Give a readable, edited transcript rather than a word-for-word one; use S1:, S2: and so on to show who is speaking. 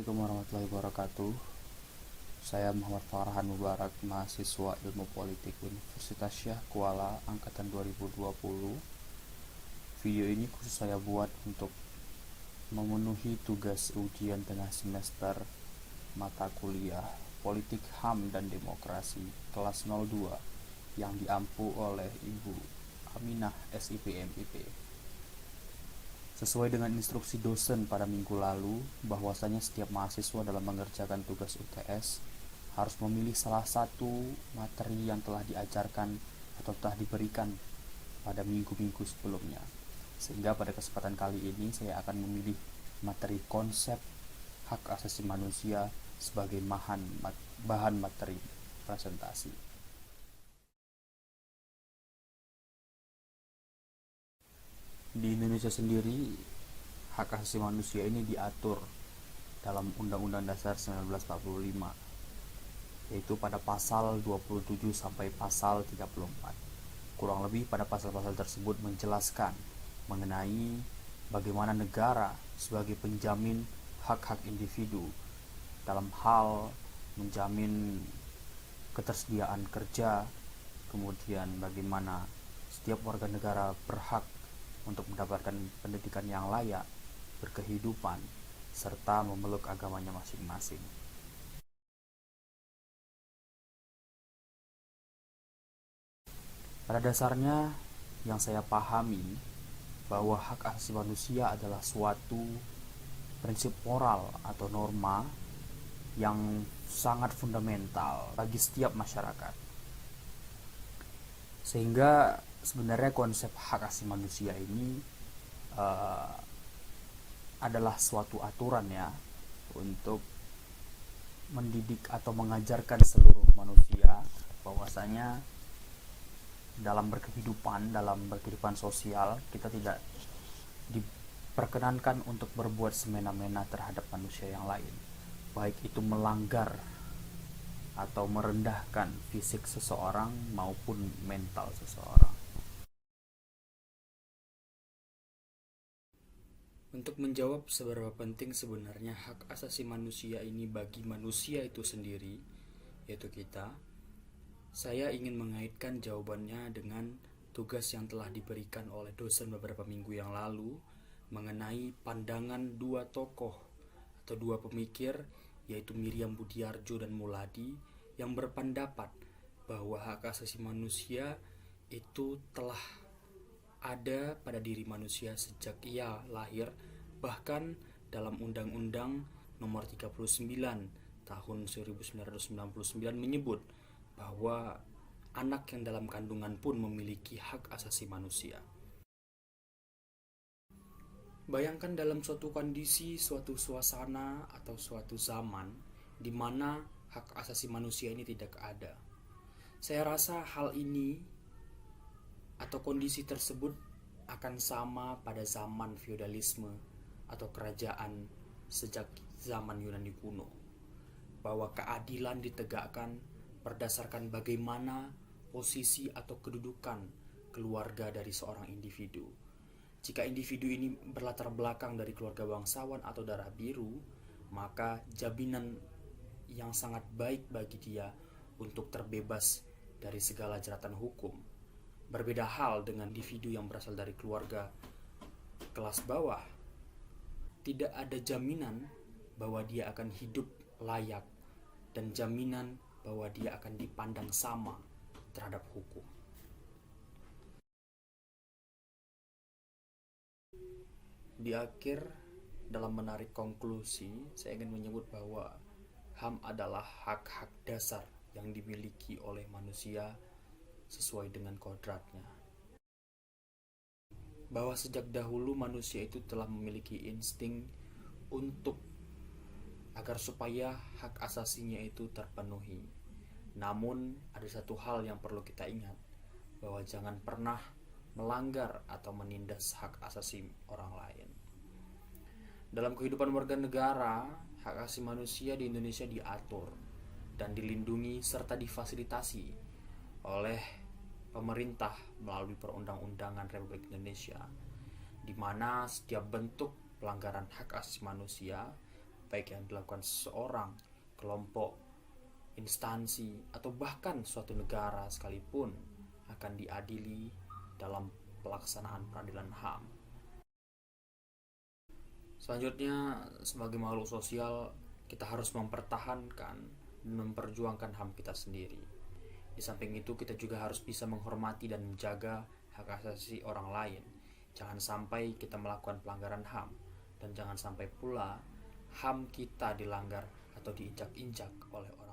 S1: Assalamualaikum warahmatullahi wabarakatuh. Saya Muhammad Farhan Mubarak, mahasiswa Ilmu Politik Universitas Syah Kuala angkatan 2020. Video ini khusus saya buat untuk memenuhi tugas ujian tengah semester mata kuliah Politik HAM dan Demokrasi kelas 02 yang diampu oleh Ibu Aminah SIPM IP. Sesuai dengan instruksi dosen pada minggu lalu, bahwasanya setiap mahasiswa dalam mengerjakan tugas UTS harus memilih salah satu materi yang telah diajarkan atau telah diberikan pada minggu-minggu sebelumnya. Sehingga pada kesempatan kali ini saya akan memilih materi konsep hak asasi manusia sebagai bahan materi presentasi. Di Indonesia sendiri, hak asasi manusia ini diatur dalam Undang-Undang Dasar 1945, yaitu pada pasal 27 sampai pasal 34. Kurang lebih pada pasal-pasal tersebut menjelaskan mengenai bagaimana negara sebagai penjamin hak-hak individu dalam hal menjamin ketersediaan kerja, kemudian bagaimana setiap warga negara berhak untuk mendapatkan pendidikan yang layak, berkehidupan, serta memeluk agamanya masing-masing. Pada dasarnya, yang saya pahami bahwa hak asasi manusia adalah suatu prinsip moral atau norma yang sangat fundamental bagi setiap masyarakat. Sehingga sebenarnya konsep hak asasi manusia ini adalah suatu aturan ya untuk mendidik atau mengajarkan seluruh manusia bahwasanya dalam berkehidupan sosial kita tidak diperkenankan untuk berbuat semena-mena terhadap manusia yang lain, baik itu melanggar atau merendahkan fisik seseorang maupun mental seseorang. Untuk menjawab seberapa penting sebenarnya hak asasi manusia ini bagi manusia itu sendiri, yaitu kita, saya ingin mengaitkan jawabannya dengan tugas yang telah diberikan oleh dosen beberapa minggu yang lalu mengenai pandangan dua tokoh atau dua pemikir, yaitu Miriam Budiarjo dan Muladi, yang berpendapat bahwa hak asasi manusia itu telah ada pada diri manusia sejak ia lahir, bahkan dalam Undang-Undang Nomor 39 tahun 1999 menyebut bahwa anak yang dalam kandungan pun memiliki hak asasi manusia. Bayangkan dalam suatu kondisi, suatu suasana, atau suatu zaman di mana hak asasi manusia ini tidak ada. Saya rasa hal ini atau kondisi tersebut akan sama pada zaman feodalisme atau kerajaan sejak zaman Yunani kuno, bahwa keadilan ditegakkan berdasarkan bagaimana posisi atau kedudukan keluarga dari seorang individu. Jika individu ini berlatar belakang dari keluarga bangsawan atau darah biru, maka jaminan yang sangat baik bagi dia untuk terbebas dari segala jeratan hukum. Berbeda hal dengan individu yang berasal dari keluarga kelas bawah. Tidak ada jaminan bahwa dia akan hidup layak dan jaminan bahwa dia akan dipandang sama terhadap hukum. Di akhir, dalam menarik konklusi, saya ingin menyebut bahwa HAM adalah hak-hak dasar yang dimiliki oleh manusia sesuai dengan kodratnya. Bahwa sejak dahulu manusia itu telah memiliki insting untuk agar supaya hak asasinya itu terpenuhi. Namun ada satu hal yang perlu kita ingat, bahwa jangan pernah melanggar atau menindas hak asasi orang lain. Dalam kehidupan warga negara, hak asasi manusia di Indonesia diatur dan dilindungi serta difasilitasi oleh pemerintah melalui Perundang-Undangan Republik Indonesia, di mana setiap bentuk pelanggaran hak asasi manusia baik yang dilakukan seseorang, kelompok, instansi, atau bahkan suatu negara sekalipun akan diadili dalam pelaksanaan peradilan HAM. Selanjutnya, sebagai makhluk sosial, kita harus mempertahankan dan memperjuangkan HAM kita sendiri. Di samping itu, kita juga harus bisa menghormati dan menjaga hak asasi orang lain. Jangan sampai kita melakukan pelanggaran HAM, dan jangan sampai pula HAM kita dilanggar atau diinjak-injak oleh orang